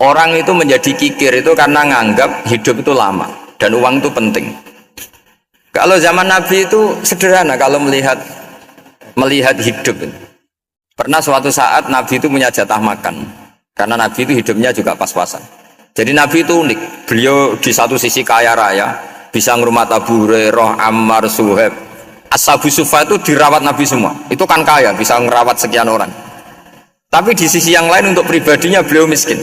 Orang itu menjadi kikir itu karena nganggap hidup itu lama dan uang itu penting. Kalau zaman Nabi itu sederhana kalau melihat hidup. Pernah suatu saat Nabi itu punya jatah makan karena Nabi itu hidupnya juga pas-pasan. Jadi Nabi itu unik. Beliau di satu sisi kaya raya, bisa ngurmat Abu Hurairah, Ammar, Suhaib. Ashabu Sufa itu dirawat Nabi semua. Itu kan kaya, bisa ngerawat sekian orang. Tapi di sisi yang lain untuk pribadinya beliau miskin.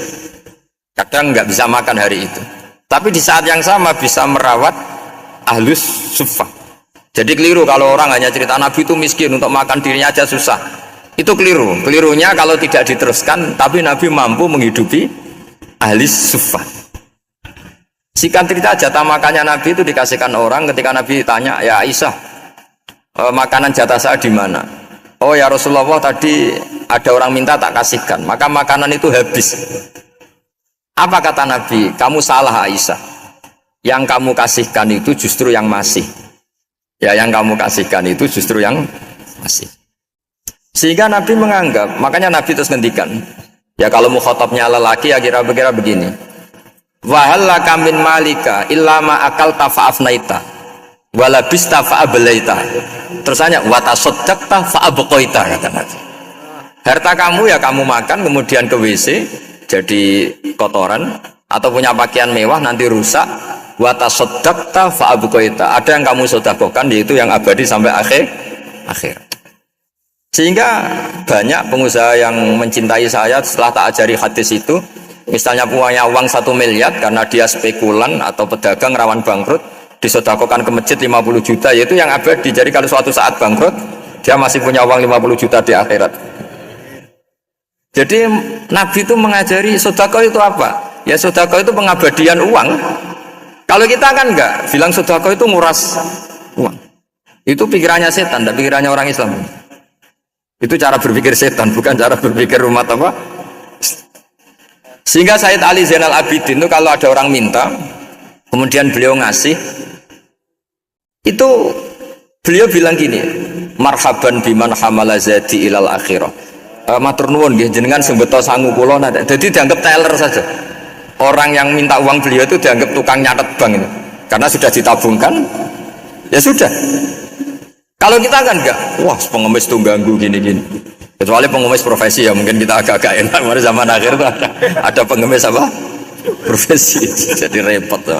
Kadang nggak bisa makan hari itu. Tapi di saat yang sama bisa merawat ahlus sufa. Jadi keliru kalau orang hanya cerita Nabi itu miskin, untuk makan dirinya aja susah. Itu keliru. Kelirunya kalau tidak diteruskan, tapi Nabi mampu menghidupi ahli sufa. Singkat cerita jatah makannya Nabi itu dikasihkan orang ketika Nabi tanya, ya Aisyah, makanan jatah saya di mana? Oh ya Rasulullah, tadi ada orang minta tak kasihkan, maka makanan itu habis. Apa kata Nabi? Kamu salah Aisyah. Yang kamu kasihkan itu justru yang masih. Ya, yang kamu kasihkan itu justru yang masih. Sehingga Nabi menganggap, makanya Nabi terus ngendikan, ya kalau mukhatabnya lelaki ya kira-kira begini. Wa hal laka min malika illa ma akalta fa afnaita wa labista fa ablaita. Terus hanya wa tasaddaqta fa abqaita, kata Nabi. Harta kamu ya kamu makan kemudian ke WC jadi kotoran, atau punya pakaian mewah nanti rusak, wa tasaddaqta fa abqaita. Ada yang kamu sedekahkan yaitu yang abadi sampai akhir. Sehingga banyak pengusaha yang mencintai saya setelah tak ajari hadis itu, misalnya punya uang 1 miliar karena dia spekulan atau pedagang rawan bangkrut, disedekahkan ke masjid 50 juta, yaitu yang abadi. Jadi kalau suatu saat bangkrut, dia masih punya uang 50 juta di akhirat. Jadi Nabi itu mengajari sedekah itu apa? Ya sedekah itu pengabadian uang. Kalau kita kan enggak, bilang sedekah itu nguras uang. Itu pikirannya setan, dan pikirannya orang Islam. Itu cara berpikir setan, bukan cara berpikir umat apa. Sehingga Sayyid Ali Zainal Abidin itu kalau ada orang minta, kemudian beliau ngasih, itu beliau bilang gini, marhaban biman hamala zadi ilal akhirah. Matur nuwun nggih jenengan sing beto sangu kula. Jadi dianggap teller saja. Orang yang minta uang beliau itu dianggap tukang nyatet bank itu. Karena sudah ditabungkan, ya sudah. Kalau kita kan enggak, wah pengemis tuh ganggu gini-gini. Kecuali pengemis profesi ya mungkin kita agak-agak enak. Pada zaman akhir tuh ada pengemis apa? Profesi, jadi repot tuh.